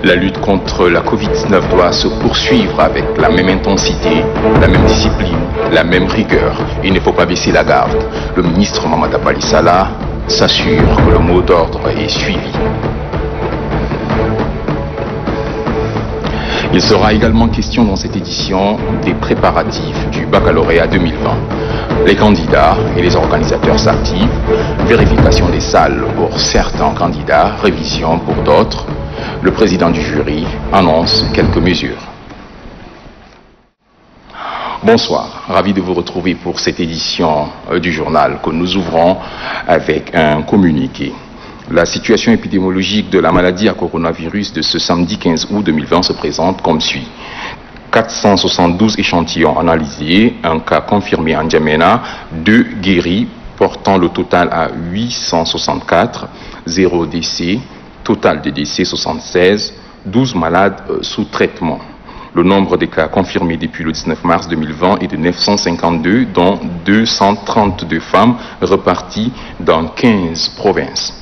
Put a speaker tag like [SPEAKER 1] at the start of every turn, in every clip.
[SPEAKER 1] La lutte contre la Covid-19 doit se poursuivre avec la même intensité, la même discipline, la même rigueur. Il ne faut pas baisser la garde. Le ministre Mamata Balisala s'assure que le mot d'ordre est suivi. Il sera également question dans cette édition des préparatifs du baccalauréat 2020. Les candidats et les organisateurs s'activent, vérification des salles pour certains candidats, révision pour d'autres. Le président du jury annonce quelques mesures. Bonsoir, ravi de vous retrouver pour cette édition du journal que nous ouvrons avec un communiqué. La situation épidémiologique de la maladie à coronavirus de ce samedi 15 août 2020 se présente comme suit. 472 échantillons analysés, un cas confirmé en N'Djamena, 2 guéris, portant le total à 864, 0 décès, total de décès 76, 12 malades sous traitement. Le nombre de cas confirmés depuis le 19 mars 2020 est de 952, dont 232 femmes reparties dans 15 provinces.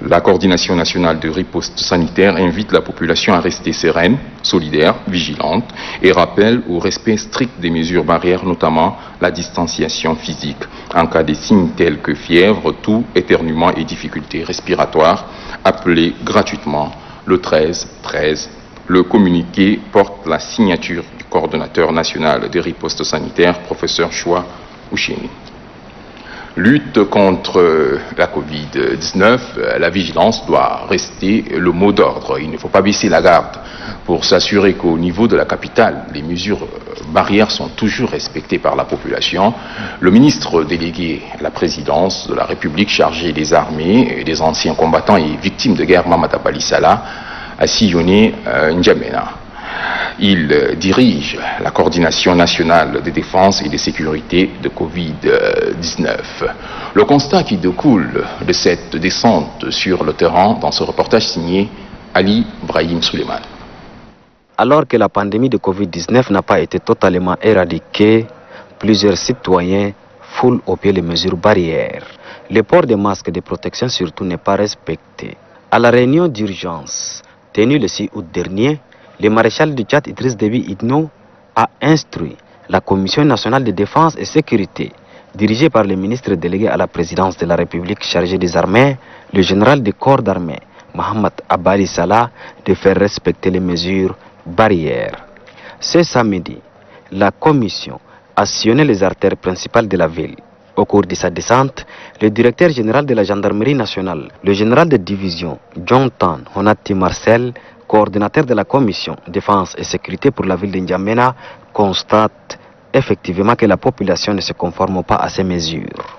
[SPEAKER 1] La coordination nationale de riposte sanitaire invite la population à rester sereine, solidaire, vigilante et rappelle au respect strict des mesures barrières, notamment la distanciation physique. En cas de signes tels que fièvre, toux, éternuement et difficultés respiratoires, appelez gratuitement le 13 13. Le communiqué porte la signature du coordonnateur national des ripostes sanitaires, professeur Choua Oucheni. Lutte contre la Covid-19, la vigilance doit rester le mot d'ordre. Il ne faut pas baisser la garde pour s'assurer qu'au niveau de la capitale, les mesures barrières sont toujours respectées par la population. Le ministre délégué à la présidence de la République chargé des armées et des anciens combattants et victimes de guerre, Mamata Balisala, a sillonné N'Djamena. Il dirige la coordination nationale de défense et de sécurité de Covid-19. Le constat qui découle de cette descente sur le terrain dans ce reportage signé Ali Brahim Suleiman.
[SPEAKER 2] Alors que la pandémie de Covid-19 n'a pas été totalement éradiquée, plusieurs citoyens foulent au pied les mesures barrières. Le port des masques de protection surtout n'est pas respecté. À la réunion d'urgence tenue le 6 août dernier, le maréchal du Tchad Idriss Déby Itno a instruit la Commission nationale de défense et sécurité, dirigée par le ministre délégué à la présidence de la République chargé des armées, le général des corps d'armée, Mohamed Abali Salah, de faire respecter les mesures barrières. Ce samedi, la Commission a sillonné les artères principales de la ville. Au cours de sa descente, le directeur général de la gendarmerie nationale, le général de division John Tan Honati Marcel, coordinateur de la commission défense et sécurité pour la ville de N'Djamena, constate effectivement que la population ne se conforme pas à ces mesures.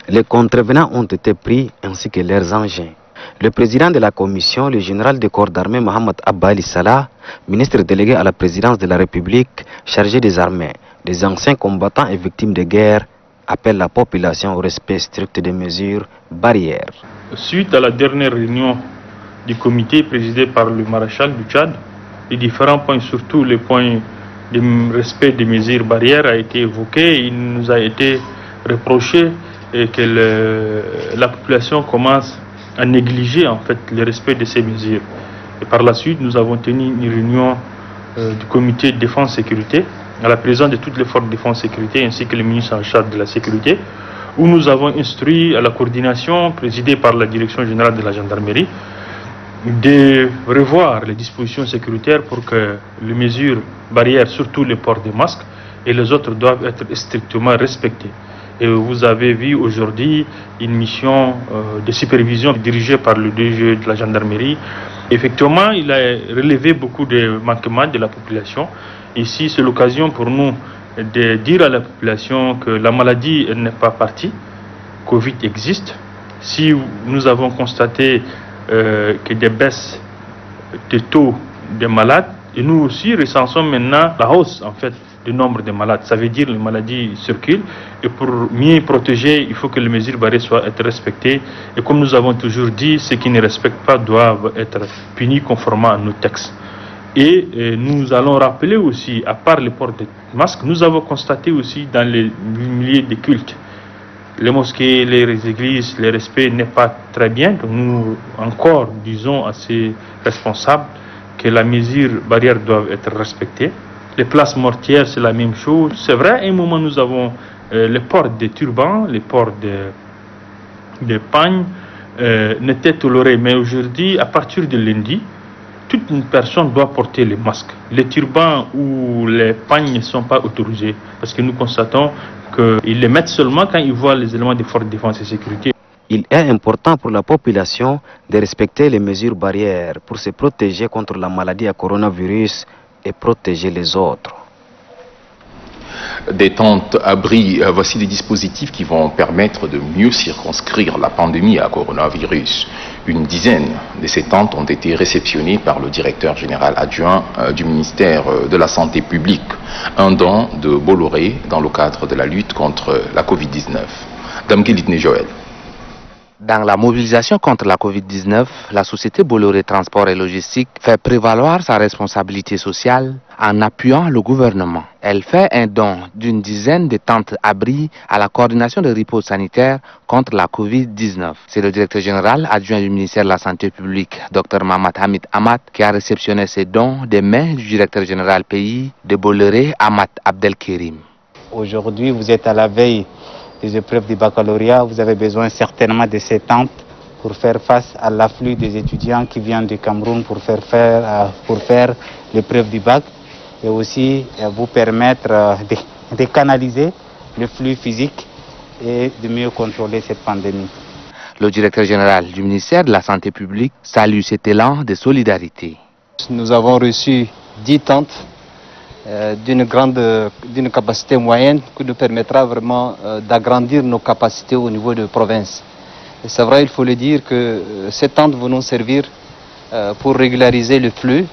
[SPEAKER 2] Les contrevenants ont été pris ainsi que leurs engins. Le président de la commission, le général de corps d'armée Mohamed Abali Salah, ministre délégué à la présidence de la République, chargé des armées, des anciens combattants et victimes de guerre, appelle la population au respect strict des mesures barrières.
[SPEAKER 3] Suite à la dernière réunion du comité présidé par le maréchal du Tchad, les différents points, surtout les points de respect des mesures barrières, a été évoqué. Il nous a été reproché que la population commence à négliger en fait le respect de ces mesures. Et par la suite, nous avons tenu une réunion du comité de défense et sécurité à la présence de toutes les forces de défense et sécurité ainsi que le ministre en charge de la sécurité, où nous avons instruit à la coordination présidée par la direction générale de la gendarmerie de revoir les dispositions sécuritaires pour que les mesures barrières, surtout le port des masques et les autres, doivent être strictement respectées. Et vous avez vu aujourd'hui une mission de supervision dirigée par le DG de la gendarmerie. Effectivement, il a relevé beaucoup de manquements de la population. Ici, c'est l'occasion pour nous de dire à la population que la maladie n'est pas partie, Covid existe. Si nous avons constaté que des baisses de taux de malades, et nous aussi recensons maintenant la hausse en fait du nombre de malades. Ça veut dire que la maladie circule, et pour mieux protéger, il faut que les mesures barrières soient respectées. Et comme nous avons toujours dit, ceux qui ne respectent pas doivent être punis conformément à nos textes. Et nous allons rappeler aussi, à part le port des masques, nous avons constaté aussi dans les milieux de culte, les mosquées, les églises, le respect n'est pas très bien. Donc nous encore disons à ces responsables que la mesure barrière doit être respectée. Les places mortières, c'est la même chose. C'est vrai, à un moment, nous avons les ports des turbans, les ports des pagnes n'étaient tolérés. Mais aujourd'hui, à partir de lundi, toute une personne doit porter les masques. Les turbans ou les pagnes ne sont pas autorisés parce que nous constatons qu'ils les mettent seulement quand ils voient les éléments de force de défense et sécurité.
[SPEAKER 2] Il est important pour la population de respecter les mesures barrières pour se protéger contre la maladie à coronavirus et protéger les autres.
[SPEAKER 1] Des tentes abris, voici des dispositifs qui vont permettre de mieux circonscrire la pandémie à coronavirus. Une dizaine de ces tentes ont été réceptionnées par le directeur général adjoint du ministère de la Santé publique, un don de Bolloré dans le cadre de la lutte contre la Covid-19. Dame Kelitne Joël.
[SPEAKER 4] Dans la mobilisation contre la Covid-19, la société Bolloré Transport et Logistique fait prévaloir sa responsabilité sociale en appuyant le gouvernement. Elle fait un don d'une dizaine de tentes abris à la coordination de riposte sanitaire contre la Covid-19. C'est le directeur général adjoint du ministère de la Santé publique, Dr Mamad Hamid Amat, qui a réceptionné ces dons des mains du directeur général pays de Bolloré, Amat Abdelkerim.
[SPEAKER 5] Aujourd'hui, vous êtes à la veille des épreuves du baccalauréat, vous avez besoin certainement de ces tentes pour faire face à l'afflux des étudiants qui viennent du Cameroun pour faire l'épreuve du bac et aussi vous permettre de canaliser le flux physique et de mieux contrôler cette pandémie.
[SPEAKER 4] Le directeur général du ministère de la Santé publique salue cet élan de solidarité.
[SPEAKER 6] Nous avons reçu 10 tentes d'une capacité moyenne qui nous permettra vraiment d'agrandir nos capacités au niveau de province. Et c'est vrai, il faut le dire que ces tentes vont nous servir pour régulariser le flux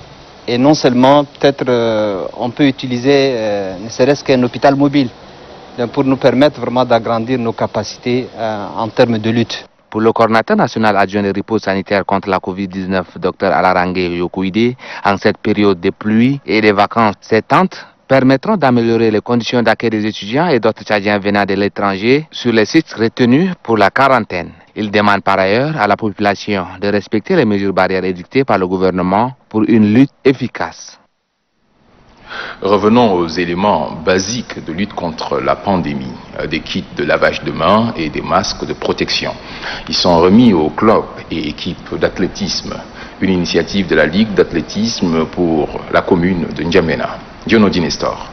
[SPEAKER 6] et non seulement peut-être on peut utiliser ne serait-ce qu'un hôpital mobile pour nous permettre vraiment d'agrandir nos capacités en termes de lutte.
[SPEAKER 4] Pour le coordinateur national adjoint de riposte sanitaire contre la Covid-19, Dr Alarangue Yokouide, en cette période de pluie et de vacances, ces tentes permettront d'améliorer les conditions d'accueil des étudiants et d'autres Tchadiens venant de l'étranger sur les sites retenus pour la quarantaine. Il demande par ailleurs à la population de respecter les mesures barrières édictées par le gouvernement pour une lutte efficace.
[SPEAKER 1] Revenons aux éléments basiques de lutte contre la pandémie, des kits de lavage de mains et des masques de protection. Ils sont remis aux clubs et équipes d'athlétisme, une initiative de la Ligue d'athlétisme pour la commune de N'Djamena. Diono Nestor.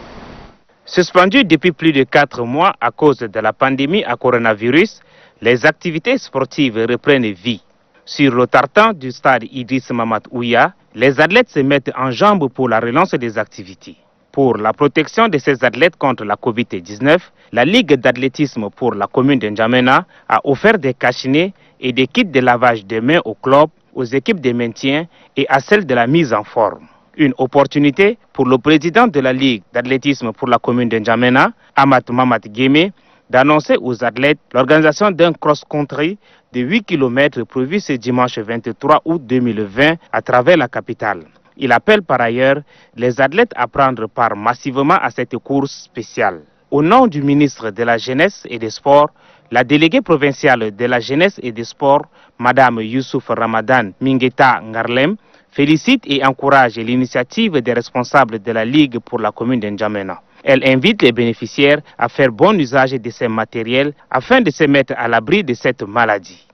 [SPEAKER 7] Suspendues depuis plus de 4 mois à cause de la pandémie à coronavirus, les activités sportives reprennent vie. Sur le tartan du stade Idriss Mamad Ouya, les athlètes se mettent en jambes pour la relance des activités. Pour la protection de ces athlètes contre la Covid-19, la Ligue d'athlétisme pour la commune de N'Djamena a offert des cachinets et des kits de lavage de mains aux clubs, aux équipes de maintien et à celles de la mise en forme. Une opportunité pour le président de la Ligue d'athlétisme pour la commune de N'Djamena, Amat Mamad Guémé, d'annoncer aux athlètes l'organisation d'un cross-country de 8 km prévu ce dimanche 23 août 2020 à travers la capitale. Il appelle par ailleurs les athlètes à prendre part massivement à cette course spéciale. Au nom du ministre de la Jeunesse et des Sports, la déléguée provinciale de la Jeunesse et des Sports, Madame Youssouf Ramadan Mingeta Ngarlem, félicite et encourage l'initiative des responsables de la Ligue pour la commune de N'Djamena. Elle invite les bénéficiaires à faire bon usage de ces matériels afin de se mettre à l'abri de cette maladie.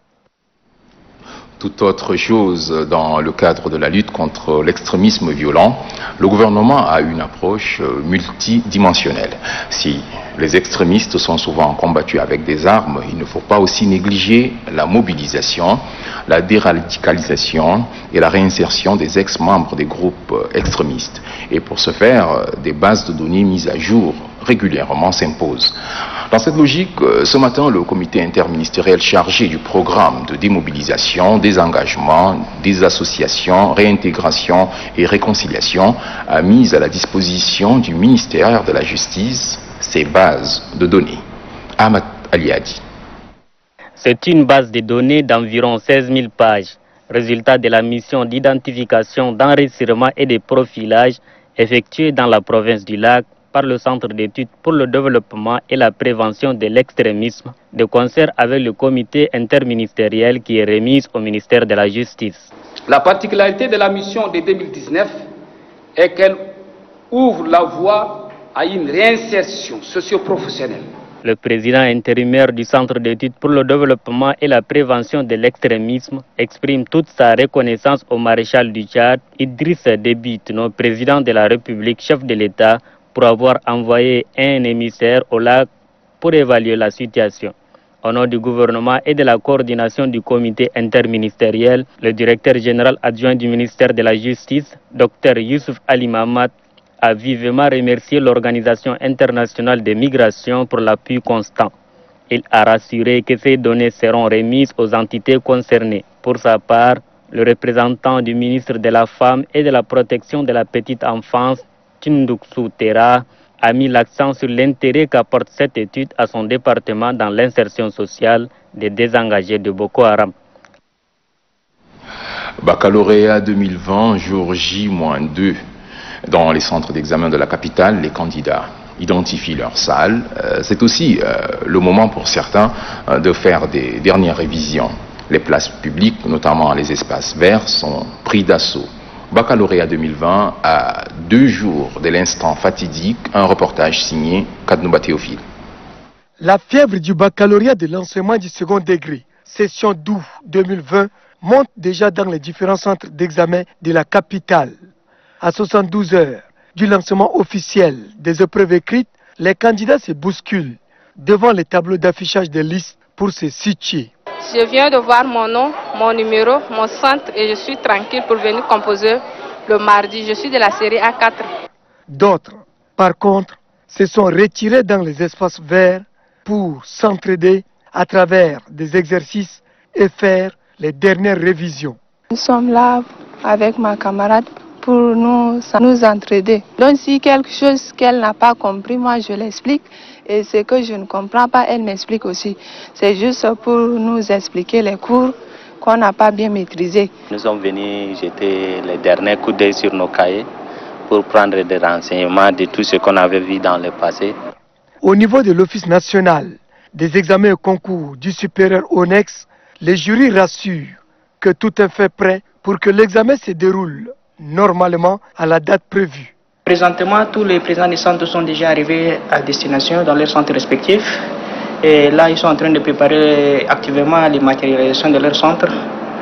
[SPEAKER 1] Toute autre chose dans le cadre de la lutte contre l'extrémisme violent, le gouvernement a une approche multidimensionnelle. Si les extrémistes sont souvent combattus avec des armes, il ne faut pas aussi négliger la mobilisation, la déradicalisation et la réinsertion des ex-membres des groupes extrémistes. Et pour ce faire, des bases de données mises à jour régulièrement s'imposent. Dans cette logique, ce matin, le comité interministériel chargé du programme de démobilisation, désengagement, désassociation, réintégration et réconciliation a mis à la disposition du ministère de la Justice ces bases de données. Ahmad Aliadi.
[SPEAKER 8] C'est une base de données d'environ 16 000 pages, résultat de la mission d'identification, d'enregistrement et de profilage effectuée dans la province du Lac par le Centre d'études pour le développement et la prévention de l'extrémisme, de concert avec le comité interministériel qui est remis au ministère de la Justice.
[SPEAKER 9] La particularité de la mission de 2019 est qu'elle ouvre la voie à une réinsertion socio-professionnelle.
[SPEAKER 8] Le président intérimaire du Centre d'études pour le développement et la prévention de l'extrémisme exprime toute sa reconnaissance au maréchal du Tchad, Idriss Déby Itno, président de la République, chef de l'État, pour avoir envoyé un émissaire au lac pour évaluer la situation. Au nom du gouvernement et de la coordination du comité interministériel, le directeur général adjoint du ministère de la Justice, Dr Youssouf Ali Mahamat, a vivement remercié l'Organisation internationale des migrations pour l'appui constant. Il a rassuré que ces données seront remises aux entités concernées. Pour sa part, le représentant du ministre de la Femme et de la Protection de la Petite Enfance, Tindouksou Tera, a mis l'accent sur l'intérêt qu'apporte cette étude à son département dans l'insertion sociale des désengagés de Boko Haram.
[SPEAKER 1] Baccalauréat 2020, jour J-2. Dans les centres d'examen de la capitale, les candidats identifient leur salle. C'est aussi le moment pour certains de faire des dernières révisions. Les places publiques, notamment les espaces verts, sont pris d'assaut. Baccalauréat 2020, à 2 jours de l'instant fatidique, un reportage signé Kadnouba Théophile.
[SPEAKER 10] La fièvre du baccalauréat de l'enseignement du second degré, session d'août 2020, monte déjà dans les différents centres d'examen de la capitale. À 72 heures du lancement officiel des épreuves écrites, les candidats se bousculent devant les tableaux d'affichage des listes pour se situer.
[SPEAKER 11] Je viens de voir mon nom, mon numéro, mon centre et je suis tranquille pour venir composer le mardi. Je suis de la série A4.
[SPEAKER 10] D'autres, par contre, se sont retirés dans les espaces verts pour s'entraider à travers des exercices et faire les dernières révisions.
[SPEAKER 12] Nous sommes là avec ma camarade pour nous entraider. Donc si quelque chose qu'elle n'a pas compris, moi je l'explique. Et ce que je ne comprends pas, elle m'explique aussi. C'est juste pour nous expliquer les cours qu'on n'a pas bien maîtrisés.
[SPEAKER 13] Nous sommes venus jeter les derniers coups d'œil sur nos cahiers pour prendre des renseignements de tout ce qu'on avait vu dans le passé.
[SPEAKER 10] Au niveau de l'Office national des examens et concours du supérieur ONEX, les jurys rassurent que tout est fait prêt pour que l'examen se déroule normalement à la date prévue.
[SPEAKER 14] Présentement, tous les présidents des centres sont déjà arrivés à destination dans leurs centres respectifs. Et là, ils sont en train de préparer activement les matérialisations de leurs centres.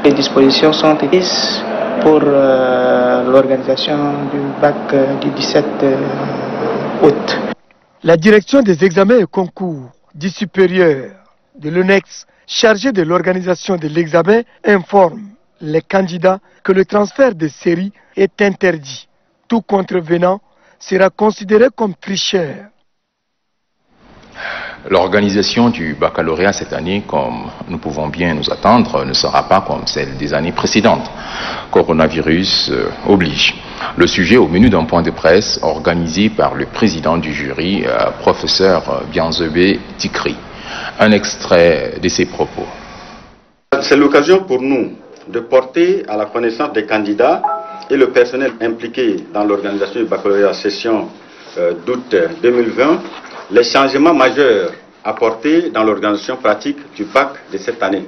[SPEAKER 14] Les dispositions sont prises pour l'organisation du bac du 17 août.
[SPEAKER 10] La direction des examens et concours du supérieur de l'ONEX, chargée de l'organisation de l'examen, informe les candidats que le transfert de séries est interdit. Tout contrevenant sera considéré comme tricheur.
[SPEAKER 1] L'organisation du baccalauréat cette année, comme nous pouvons bien nous attendre, ne sera pas comme celle des années précédentes. Coronavirus oblige. Le sujet au menu d'un point de presse organisé par le président du jury, professeur Bianzebe Tikri. Un extrait de ses propos.
[SPEAKER 15] C'est l'occasion pour nous de porter à la connaissance des candidats et le personnel impliqué dans l'organisation du baccalauréat session d'août 2020, les changements majeurs apportés dans l'organisation pratique du bac de cette année.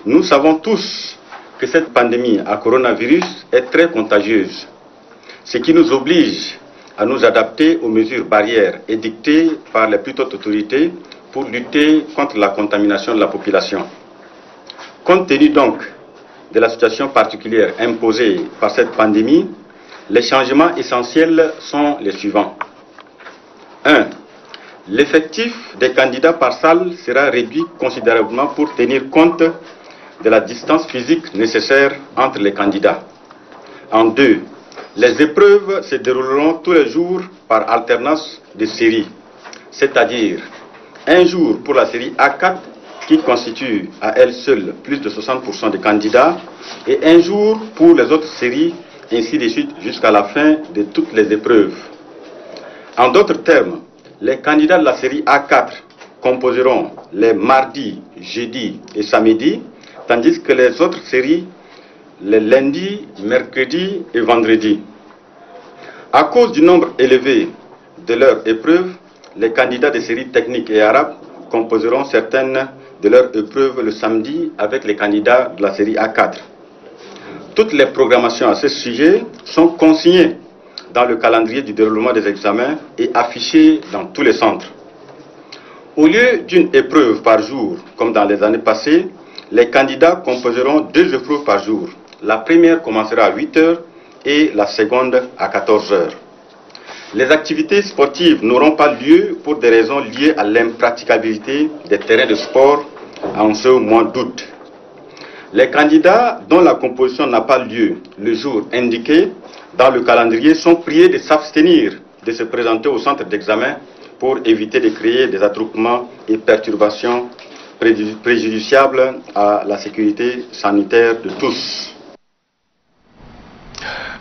[SPEAKER 15] Nous savons tous que cette pandémie à coronavirus est très contagieuse, ce qui nous oblige à nous adapter aux mesures barrières édictées par les plus hautes autorités pour lutter contre la contamination de la population. Compte tenu donc de la situation particulière imposée par cette pandémie, les changements essentiels sont les suivants. 1. L'effectif des candidats par salle sera réduit considérablement pour tenir compte de la distance physique nécessaire entre les candidats. En 2. Les épreuves se dérouleront tous les jours par alternance de séries, c'est-à-dire un jour pour la série A4 qui constitue à elle seule plus de 60% des candidats, et un jour pour les autres séries, ainsi de suite jusqu'à la fin de toutes les épreuves. En d'autres termes, les candidats de la série A4 composeront les mardis, jeudis et samedis, tandis que les autres séries les lundis, mercredis et vendredis. À cause du nombre élevé de leurs épreuves, les candidats des séries techniques et arabes composeront certaines de leurs épreuves le samedi avec les candidats de la série A4. toutes les programmations à ce sujet sont consignées dans le calendrier du déroulement des examens et affichées dans tous les centres. Au lieu d'une épreuve par jour, comme dans les années passées, les candidats composeront 2 épreuves par jour. La première commencera à 8 h et la seconde à 14 h. Les activités sportives n'auront pas lieu pour des raisons liées à l'impraticabilité des terrains de sport en ce mois d'août. Les candidats dont la composition n'a pas lieu le jour indiqué dans le calendrier sont priés de s'abstenir de se présenter au centre d'examen pour éviter de créer des attroupements et perturbations préjudiciables à la sécurité sanitaire de tous.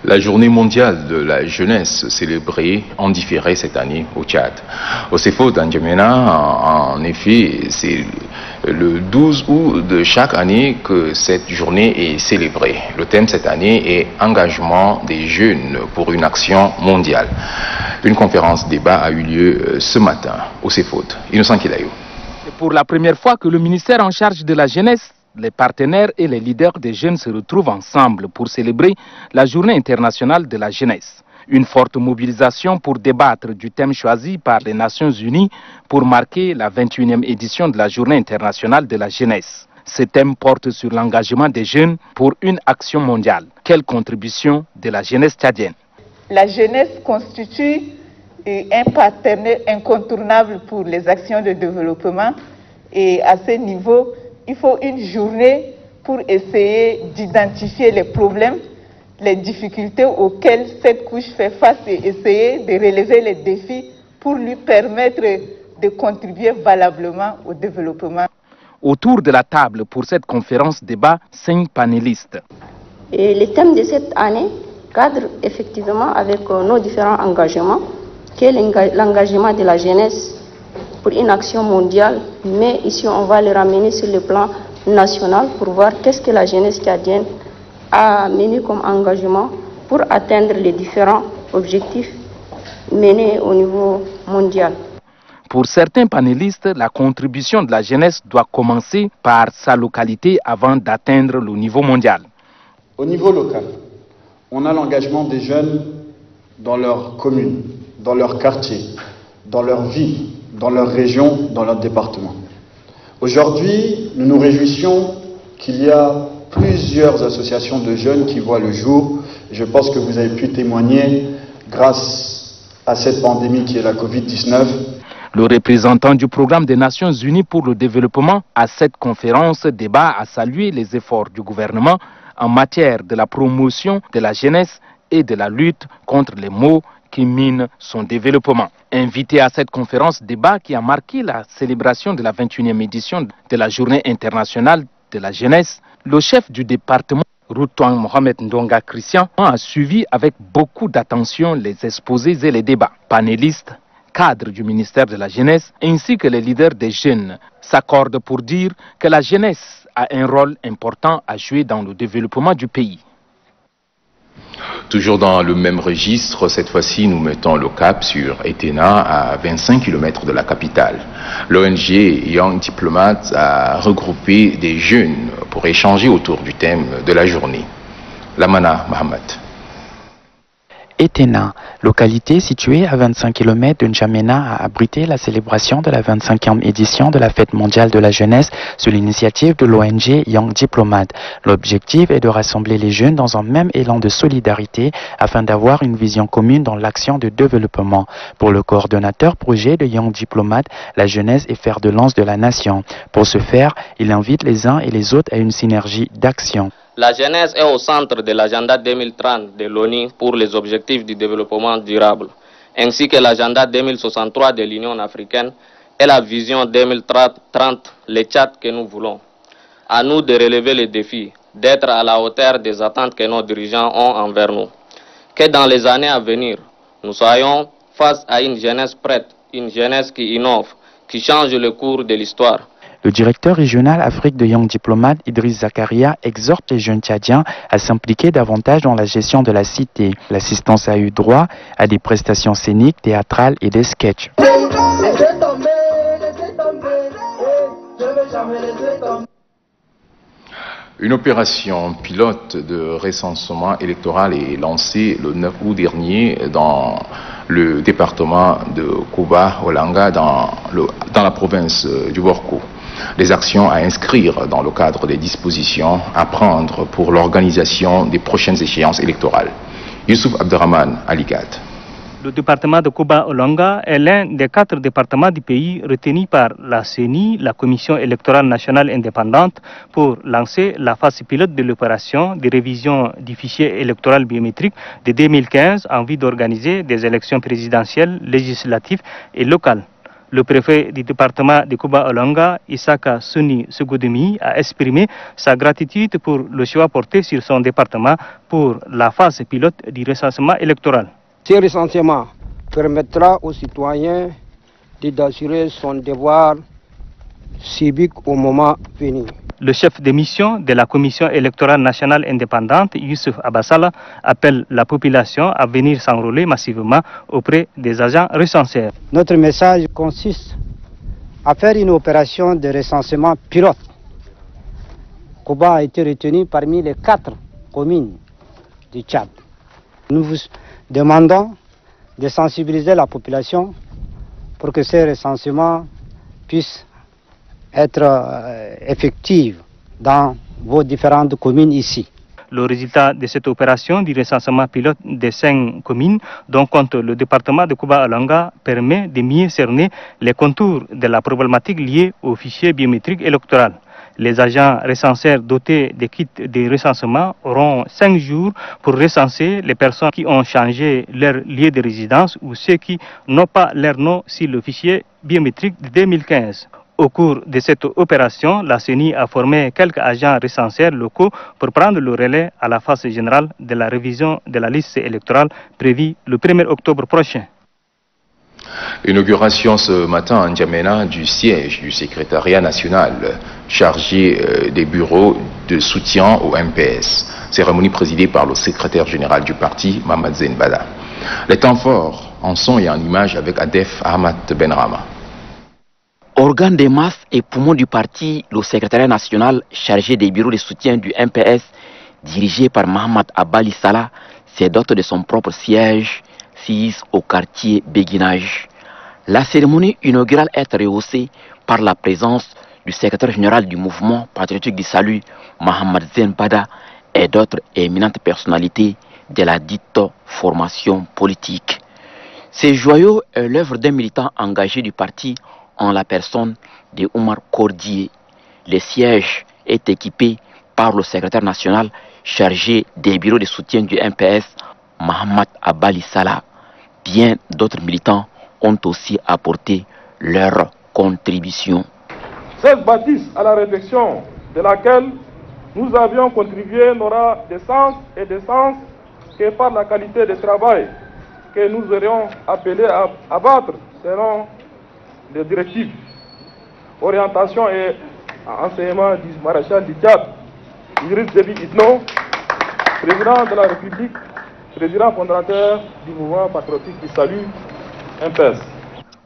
[SPEAKER 1] La journée mondiale de la jeunesse célébrée en différé cette année au Tchad. Au CEFO d'Anjamena, en effet, c'est le 12 août de chaque année que cette journée est célébrée. Le thème cette année est « Engagement des jeunes pour une action mondiale ». Une conférence débat a eu lieu ce matin au CEFO. Innocent Kilayo.
[SPEAKER 16] C'est pour la première fois que le ministère en charge de la jeunesse, les partenaires et les leaders des jeunes se retrouvent ensemble pour célébrer la Journée internationale de la jeunesse. Une forte mobilisation pour débattre du thème choisi par les Nations Unies pour marquer la 21e édition de la Journée internationale de la jeunesse. Ce thème porte sur l'engagement des jeunes pour une action mondiale. Quelle contribution de la jeunesse tchadienne?
[SPEAKER 17] La jeunesse constitue un partenaire incontournable pour les actions de développement et à ce niveau, il faut une journée pour essayer d'identifier les problèmes, les difficultés auxquelles cette couche fait face et essayer de relever les défis pour lui permettre de contribuer valablement au développement.
[SPEAKER 16] Autour de la table pour cette conférence débat, 5 panélistes.
[SPEAKER 18] Et le thème de cette année cadre effectivement avec nos différents engagements, qui est l'engagement de la jeunesse pour une action mondiale, mais ici on va le ramener sur le plan national pour voir qu'est-ce que la jeunesse tchadienne a mené comme engagement pour atteindre les différents objectifs menés au niveau mondial.
[SPEAKER 16] Pour certains panélistes, la contribution de la jeunesse doit commencer par sa localité avant d'atteindre le niveau mondial.
[SPEAKER 19] Au niveau local, on a l'engagement des jeunes dans leur commune, dans leur quartier, dans leur ville, dans leur région, dans leur département. Aujourd'hui, nous nous réjouissons qu'il y a plusieurs associations de jeunes qui voient le jour. Je pense que vous avez pu témoigner grâce à cette pandémie qui est la Covid-19.
[SPEAKER 16] Le représentant du programme des Nations Unies pour le développement à cette conférence débat a salué les efforts du gouvernement en matière de la promotion de la jeunesse et de la lutte contre les maux qui minent son développement. Invité à cette conférence débat qui a marqué la célébration de la 21e édition de la Journée internationale de la jeunesse, le chef du département, Routouan Mohamed Ndonga Christian, a suivi avec beaucoup d'attention les exposés et les débats. Panélistes, cadres du ministère de la jeunesse ainsi que les leaders des jeunes s'accordent pour dire que la jeunesse a un rôle important à jouer dans le développement du pays.
[SPEAKER 1] Toujours dans le même registre, cette fois-ci, nous mettons le cap sur Etena, à 25 km de la capitale. L'ONG Young Diplomat a regroupé des jeunes pour échanger autour du thème de la journée. Lamana Mohamed.
[SPEAKER 20] Etena, localité située à 25 km de N'Djamena, a abrité la célébration de la 25e édition de la Fête mondiale de la jeunesse sur l'initiative de l'ONG Young Diplomat. L'objectif est de rassembler les jeunes dans un même élan de solidarité afin d'avoir une vision commune dans l'action de développement. Pour le coordonnateur projet de Young Diplomat, la jeunesse est fer de lance de la nation. Pour ce faire, il invite les uns et les autres à une synergie d'action.
[SPEAKER 13] La jeunesse est au centre de l'agenda 2030 de l'ONU pour les objectifs du développement durable, ainsi que l'agenda 2063 de l'Union africaine et la vision 2030, le Tchad que nous voulons. À nous de relever les défis, d'être à la hauteur des attentes que nos dirigeants ont envers nous. Que dans les années à venir, nous soyons face à une jeunesse prête, une jeunesse qui innove, qui change le cours de l'histoire.
[SPEAKER 20] Le directeur régional Afrique de Young Diplomat, Idriss Zakaria, exhorte les jeunes tchadiens à s'impliquer davantage dans la gestion de la cité. L'assistance a eu droit à des prestations scéniques, théâtrales et des sketchs.
[SPEAKER 1] Une opération pilote de recensement électoral est lancée le 9 août dernier dans le département de Kuba-Olanga dans la province du Borko. Des actions à inscrire dans le cadre des dispositions à prendre pour l'organisation des prochaines échéances électorales. Youssouf Abderrahman, Aligat.
[SPEAKER 21] Le département de Kuba-Olanga est l'un des 4 départements du pays retenus par la CENI, la Commission électorale nationale indépendante, pour lancer la phase pilote de l'opération de révision du fichier électoral biométrique de 2015 en vue d'organiser des élections présidentielles, législatives et locales. Le préfet du département de Kuba-Olanga, Isaka Suni Sugodemi, a exprimé sa gratitude pour le choix porté sur son département pour la phase pilote du recensement électoral.
[SPEAKER 22] Ce recensement permettra aux citoyens d'assurer son devoir civique au moment venu.
[SPEAKER 21] Le chef de mission de la Commission électorale nationale indépendante, Youssouf Abassala, appelle la population à venir s'enrôler massivement auprès des agents recenseurs.
[SPEAKER 22] Notre message consiste à faire une opération de recensement pilote. Kuba a été retenu parmi les 4 communes du Tchad. Nous vous demandons de sensibiliser la population pour que ces recensements puissent être effectifs dans vos différentes communes ici.
[SPEAKER 21] Le résultat de cette opération du recensement pilote des 5 communes dont compte le département de Kuba-Olanga permet de mieux cerner les contours de la problématique liée au fichier biométrique électoral. Les agents recenseurs dotés des kits de recensement auront 5 jours pour recenser les personnes qui ont changé leur lieu de résidence ou ceux qui n'ont pas leur nom sur le fichier biométrique de 2015. Au cours de cette opération, la CENI a formé quelques agents recenseurs locaux pour prendre le relais à la phase générale de la révision de la liste électorale prévue le 1er octobre prochain.
[SPEAKER 1] Inauguration ce matin en N'Djamena du siège du secrétariat national chargé des bureaux de soutien au MPS. Cérémonie présidée par le secrétaire général du parti, Mohamed Zenbada. Les temps forts en son et en image avec Adef Ahmad Benrama.
[SPEAKER 23] Organe des masses et poumons du parti, le secrétariat national chargé des bureaux de soutien du MPS, dirigé par Mohamed Abali Salah, s'est doté de son propre siège, situé au quartier Béguinage. La cérémonie inaugurale est rehaussée par la présence du secrétaire général du mouvement patriotique du salut, Mohamed Zenbada, et d'autres éminentes personnalités de la dite formation politique. Ces joyaux est l'œuvre d'un militant engagé du parti en la personne de Omar Cordier. Le siège est équipé par le secrétaire national chargé des bureaux de soutien du MPS, Mohamed Abali Salah. Bien d'autres militants ont aussi apporté leur contribution.
[SPEAKER 24] Cette bâtisse à la réflexion de laquelle nous avions contribué n'aura de sens et de sens que par la qualité de travail que nous aurions appelé à abattre selon les directives, orientation et enseignement du maréchal du Tchad, Idriss Déby Itno, président de la République, président fondateur du mouvement patriotique du salut, MPS.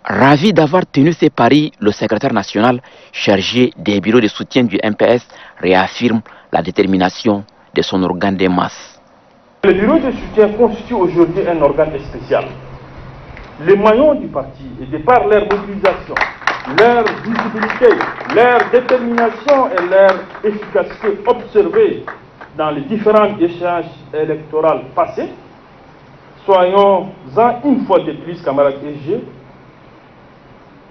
[SPEAKER 23] Ravi d'avoir tenu ces paris, le secrétaire national chargé des bureaux de soutien du MPS réaffirme la détermination de son organe des masses.
[SPEAKER 24] Le bureau de soutien constitue aujourd'hui un organe spécial. Les maillons du parti, et de par leur mobilisation, leur visibilité, leur détermination et leur efficacité observées dans les différents échanges électoraux passés, soyons-en une fois de plus, camarades SG,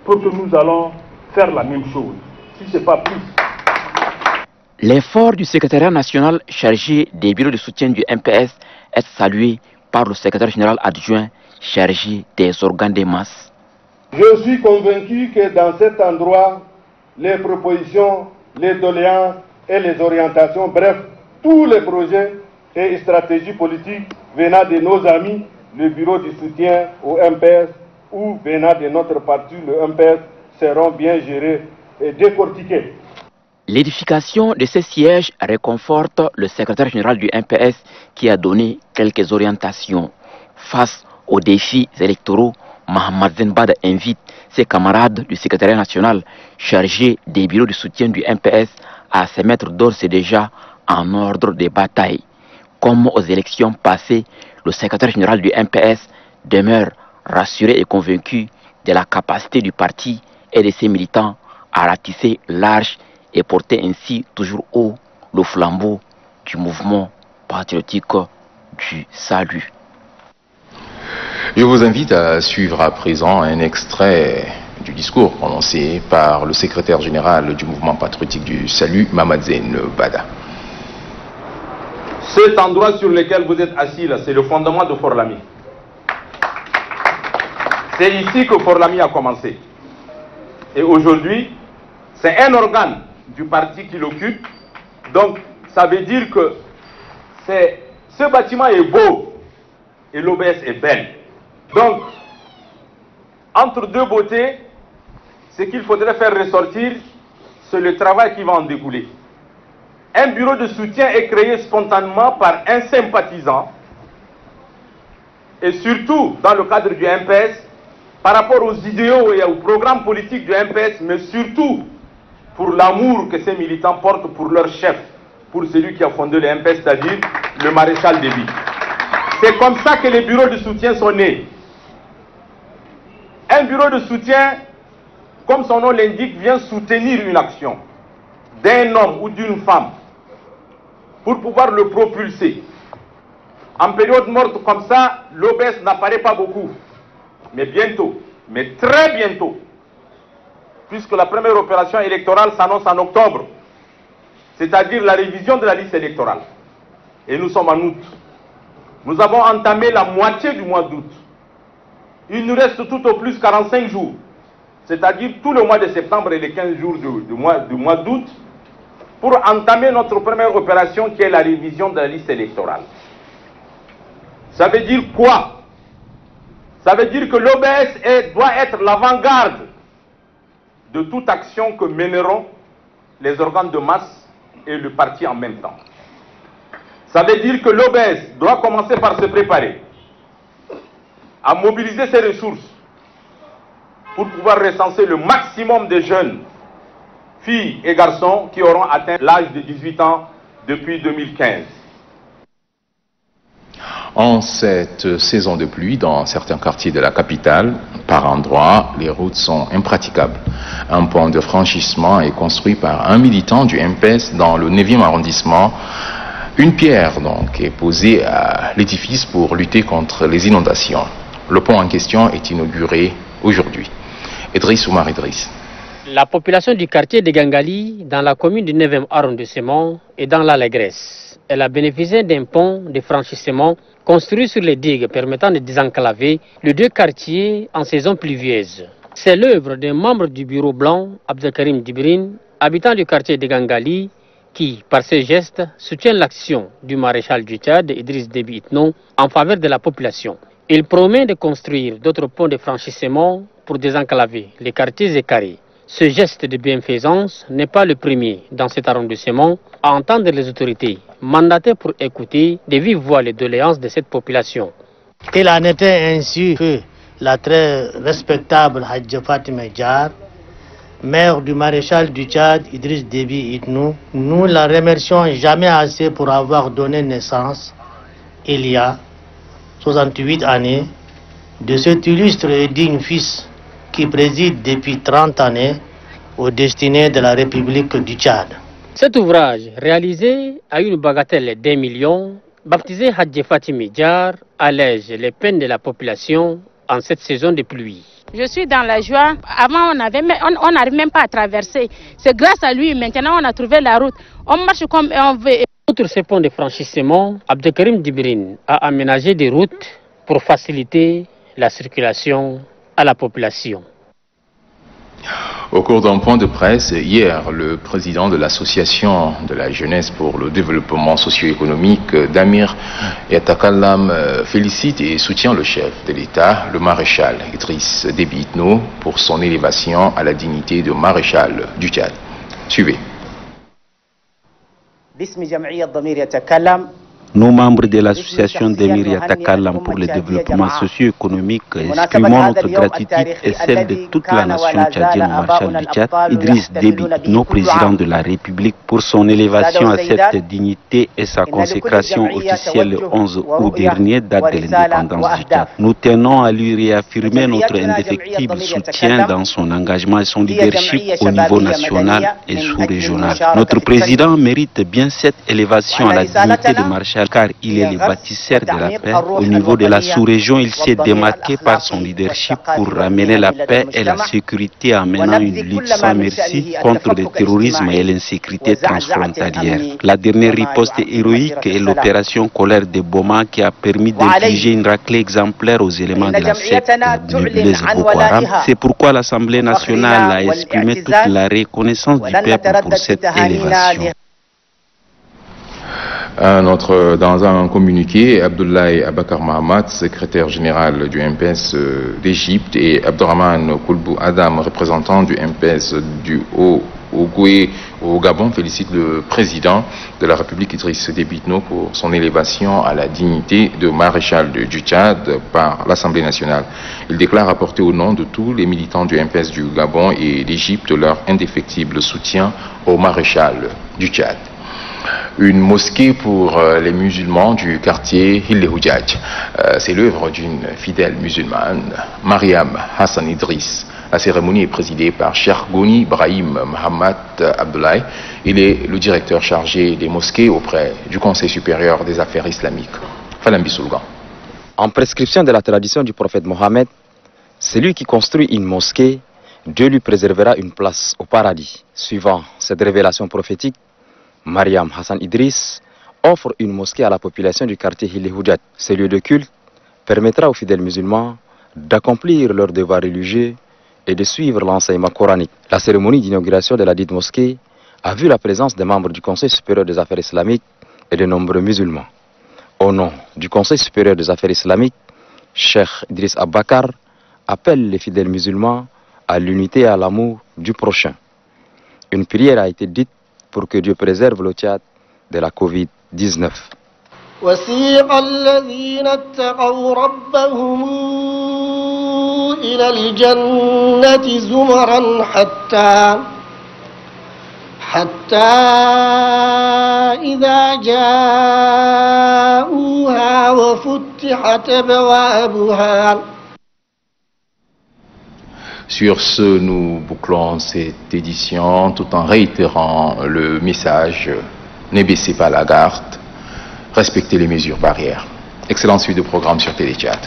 [SPEAKER 24] pour que nous allons faire la même chose, si ce n'est pas plus.
[SPEAKER 23] L'effort du secrétariat national chargé des bureaux de soutien du MPS est salué par le secrétaire général adjoint chargé des organes des masses.
[SPEAKER 25] Je suis convaincu que dans cet endroit, les propositions, les doléances et les orientations, bref, tous les projets et stratégies politiques venant de nos amis, le bureau de soutien au MPS, ou venant de notre parti, le MPS, seront bien gérés et décortiqués.
[SPEAKER 23] L'édification de ces sièges réconforte le secrétaire général du MPS qui a donné quelques orientations. Face aux défis électoraux, Mohamed Zenbada invite ses camarades du secrétariat national chargés des bureaux de soutien du MPS à se mettre d'ores et déjà en ordre de bataille. Comme aux élections passées, le secrétaire général du MPS demeure rassuré et convaincu de la capacité du parti et de ses militants à ratisser large et porter ainsi toujours haut le flambeau du mouvement patriotique du salut.
[SPEAKER 1] Je vous invite à suivre à présent un extrait du discours prononcé par le secrétaire général du mouvement patriotique du salut, Mamadzen Bada.
[SPEAKER 24] Cet endroit sur lequel vous êtes assis là, c'est le fondement de Fort-Lamy. C'est ici que Fort-Lamy a commencé. Et aujourd'hui, c'est un organe du parti qui l'occupe. Donc, ça veut dire que ce bâtiment est beau et l'OBS est belle. Donc, entre deux beautés, ce qu'il faudrait faire ressortir, c'est le travail qui va en découler. Un bureau de soutien est créé spontanément par un sympathisant et surtout dans le cadre du MPS, par rapport aux idéaux et aux programmes politiques du MPS, mais surtout pour l'amour que ces militants portent pour leur chef, pour celui qui a fondé le MPS, c'est-à-dire le maréchal Déby. C'est comme ça que les bureaux de soutien sont nés. Un bureau de soutien, comme son nom l'indique, vient soutenir une action d'un homme ou d'une femme pour pouvoir le propulser. En période morte comme ça, l'OBS n'apparaît pas beaucoup. Mais bientôt, mais très bientôt, puisque la première opération électorale s'annonce en octobre, c'est-à-dire la révision de la liste électorale. Et nous sommes en août. Nous avons entamé la moitié du mois d'août. Il nous reste tout au plus 45 jours, c'est-à-dire tout le mois de septembre et les 15 jours du mois d'août, pour entamer notre première opération qui est la révision de la liste électorale. Ça veut dire quoi? Ça veut dire que l'OBS doit être l'avant-garde de toute action que mèneront les organes de masse et le parti en même temps. Ça veut dire que l'OBS doit commencer par se préparer à mobiliser ses ressources pour pouvoir recenser le maximum de jeunes, filles et garçons qui auront atteint l'âge de 18 ans depuis 2015.
[SPEAKER 1] En cette saison de pluie, dans certains quartiers de la capitale, par endroits, les routes sont impraticables. Un pont de franchissement est construit par un militant du MPS dans le 9e arrondissement. Une pierre donc est posée à l'édifice pour lutter contre les inondations. Le pont en question est inauguré aujourd'hui. Idriss Oumar Idriss.
[SPEAKER 2] La population du quartier de Gangali, dans la commune du 9e arrondissement, est dans l'allégresse. Elle a bénéficié d'un pont de franchissement construit sur les digues permettant de désenclaver les deux quartiers en saison pluvieuse. C'est l'œuvre d'un membre du bureau blanc, Abdelkarim Dibrin, habitant du quartier de Gangali, qui, par ses gestes, soutient l'action du maréchal du Tchad, Idriss Déby Itno, en faveur de la population. Il promet de construire d'autres ponts de franchissement pour désenclaver les quartiers écarés. Ce geste de bienfaisance n'est pas le premier dans cet arrondissement à entendre les autorités mandatées pour écouter de vive voix les doléances de cette population.
[SPEAKER 3] Il en était ainsi que la très respectable Hadja Fatima Diar, mère du maréchal du Tchad, Idriss Déby Itno, nous la remercions jamais assez pour avoir donné naissance, il y a 68 années, de cet illustre et digne fils qui préside depuis 30 années aux destinées de la République du Tchad.
[SPEAKER 2] Cet ouvrage, réalisé à une bagatelle d'1 million, baptisé Hadja Fatima Diar, allège les peines de la population en cette saison de pluie.
[SPEAKER 4] Je suis dans la joie. Avant, on n'arrive même pas à traverser. C'est grâce à lui, maintenant, on a trouvé la route. On marche comme on veut.
[SPEAKER 2] Outre ces ponts de franchissement, Abdelkarim Dibrin a aménagé des routes pour faciliter la circulation à la population.
[SPEAKER 1] Au cours d'un point de presse, hier, le président de l'Association de la jeunesse pour le développement socio-économique, Damir Yatakallam, félicite et soutient le chef de l'État, le maréchal Idriss Déby Itno, pour son élévation à la dignité de maréchal du Tchad. Suivez.
[SPEAKER 5] باسم جمعية ضمير يتكلم Nous, membres de l'association d'Emir Yatakalam pour le développement socio-économique, exprimons notre gratitude et celle de toute la nation tchadienne au marshal du Tchad, Idriss Déby, nos présidents de la République, pour son élévation à cette dignité et sa consécration officielle le 11 août dernier, date de l'indépendance du Tchad. Nous tenons à lui réaffirmer notre indéfectible soutien dans son engagement et son leadership au niveau national et sous-régional. Notre président mérite bien cette élévation à la dignité de marshal car il est le bâtisseur de la paix. Au niveau de la sous-région, il s'est démarqué par son leadership pour ramener la paix et la sécurité en menant une lutte sans merci contre le terrorisme et l'insécurité transfrontalière. La dernière riposte héroïque est l'opération Colère de Boma qui a permis d'infliger une raclée exemplaire aux éléments de la secte nébuleuse Boko Haram. C'est pourquoi l'Assemblée nationale a exprimé toute la reconnaissance du peuple pour cette élévation.
[SPEAKER 1] Dans un communiqué, Abdoulaye Abakar Mahamat, secrétaire général du MPS d'Égypte, et Abdourahmane Koulbou Adam, représentant du MPS du Haut-Ogooué au Gabon, félicitent le président de la République Idriss Déby Itno pour son élévation à la dignité de maréchal du Tchad par l'Assemblée nationale. Il déclare apporter au nom de tous les militants du MPS du Gabon et d'Égypte leur indéfectible soutien au maréchal du Tchad. Une mosquée pour les musulmans du quartier Hille-Houdjadj. C'est l'œuvre d'une fidèle musulmane, Mariam Hassan Idriss. La cérémonie est présidée par Cheikh Gouni Brahim Mohamed Abdoulaye. Il est le directeur chargé des mosquées auprès du Conseil supérieur des affaires islamiques. Falambi Soulgan.
[SPEAKER 6] En prescription de la tradition du prophète Mohammed, celui qui construit une mosquée, Dieu lui préservera une place au paradis. Suivant cette révélation prophétique, Mariam Hassan Idriss offre une mosquée à la population du quartier Hille-Houdjadj. Ce lieu de culte permettra aux fidèles musulmans d'accomplir leurs devoirs religieux et de suivre l'enseignement coranique. La cérémonie d'inauguration de la dite mosquée a vu la présence des membres du Conseil supérieur des affaires islamiques et de nombreux musulmans. Au nom du Conseil supérieur des affaires islamiques, Cheikh Idriss Abakar appelle les fidèles musulmans à l'unité et à l'amour du prochain. Une prière a été dite pour que Dieu préserve le Tchad de la Covid-19.
[SPEAKER 7] وسيق الذين اتقوا ربهم إلى الجنة زمرا حتى إذا جاءوها وفتحت أبوابها.
[SPEAKER 1] Sur ce, nous bouclons cette édition tout en réitérant le message « Ne baissez pas la garde, respectez les mesures barrières ». Excellente suite de programme sur Télé Tchad.